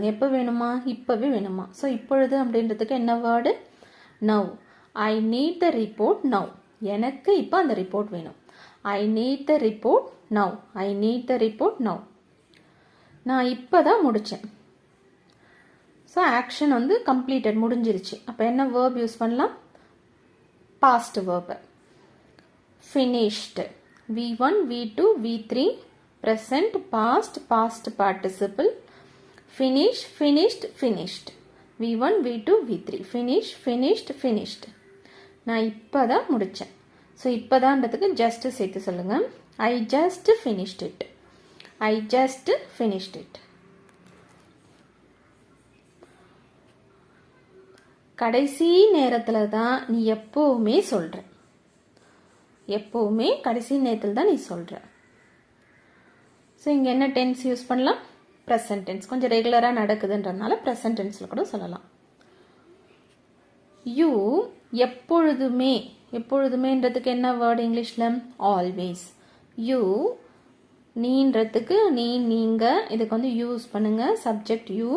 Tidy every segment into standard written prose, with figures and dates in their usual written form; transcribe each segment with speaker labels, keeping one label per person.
Speaker 1: எப்போ வேணுமா, இப்போவே வேணுமா. ஸோ இப்பொழுது அப்படின்றதுக்கு என்ன word, now. I need the report now. எனக்கு இப்போ அந்த ரிப்போர்ட் வேணும். I need the report now. I need the report now. நான் இப்போ தான் முடித்தேன். ஸோ ஆக்ஷன் வந்து கம்ப்ளீட்டட், முடிஞ்சிருச்சு. அப்போ என்ன வேர்ப் யூஸ் பண்ணலாம், past verb. Finished. V1, V2, V3, present, past, past participle. Finish, finished, finished. V1, V2, V3. Finish, finished, finished. நான் இப்போ தான் முடித்தேன். ஸோ இப்போ தான்றதுக்கு ஜஸ்ட் சேர்த்து சொல்லுங்கள். I just finished it. I just finished it. கடைசி நேரத்தில் தான் நீ எப்போவுமே சொல்கிற. எப்போவுமே கடைசி நேரத்தில் தான் நீ சொல்கிற. ஸோ இங்கே என்ன டென்ஸ் யூஸ் பண்ணலாம், ப்ரெசன்ட் டென்ஸ். கொஞ்சம் ரெகுலராக நடக்குதுன்றதுனால ப்ரெசன்ட் டென்ஸில் கூட சொல்லலாம். யூ எப்பொழுதுமே, எப்பொழுதுமேன்றதுக்கு என்ன வேர்டு இங்கிலீஷில், ஆல்வேஸ். யூ நீன்றதுக்கு நீ, நீங்கள், இதுக்கு வந்து யூஸ் பண்ணுங்க, சப்ஜெக்ட் யூ.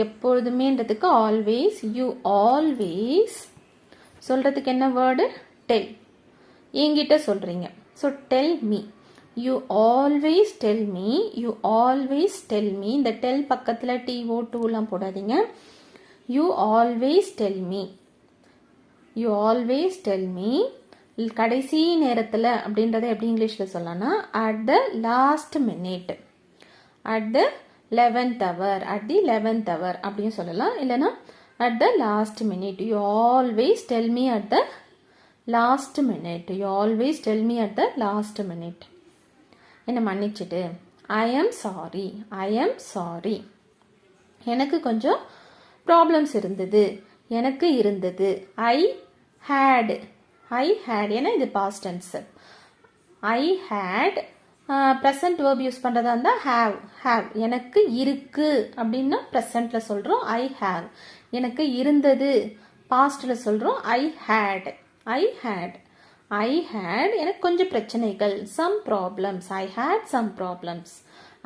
Speaker 1: எப்பொழுதுமேன்றதுக்கு ஆல்வேஸ். You always. சொல்கிறதுக்கு என்ன வேர்டு, டெல். என்கிட்ட சொல்கிறீங்க. So tell me. You always tell me. You always tell me. இந்த டெல் பக்கத்தில் TO 2லாம் போடாதீங்க. You always tell me. You always tell me. கடைசி நேரத்தில் அப்படின்றத எப்படி இங்கிலீஷில் சொல்லலாம்னா, at the last minute, at the 11th hour, at the 11th hour அப்படின்னு சொல்லலாம். இல்லைனா at the last minute. You always tell me at the last minute. You always tell me at the last minute. என்னை மன்னிச்சிட்டு. I am sorry. I am sorry. எனக்கு கொஞ்சம் problems இருந்தது. எனக்கு இருந்தது. I had. I had. ஏன்னா இது past tense. I had. Present verb use பண்ணுறதா இருந்தால் ஹாவ். ஹாவ். எனக்கு இருக்கு அப்படின்னா ப்ரெசண்ட்டில் சொல்கிறோம் ஐ ஹாவ். எனக்கு இருந்தது பாஸ்டில் சொல்கிறோம் I had. I had. I had. எனக்கு கொஞ்சம் பிரச்சனைகள், some problems. I had some problems.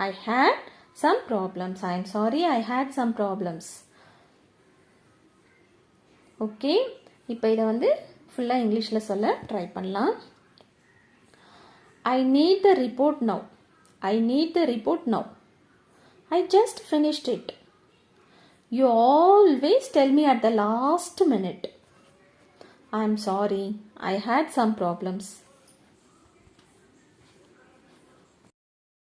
Speaker 1: I had some problems. I am sorry, I had some problems. Okay, இப்போ இதை வந்து ஃபுல்லாக இங்கிலீஷில் சொல்ல ட்ரை பண்ணலாம். I need the report now. I need the report now. I just finished it. You always tell me at the last minute. I am sorry. I had some problems.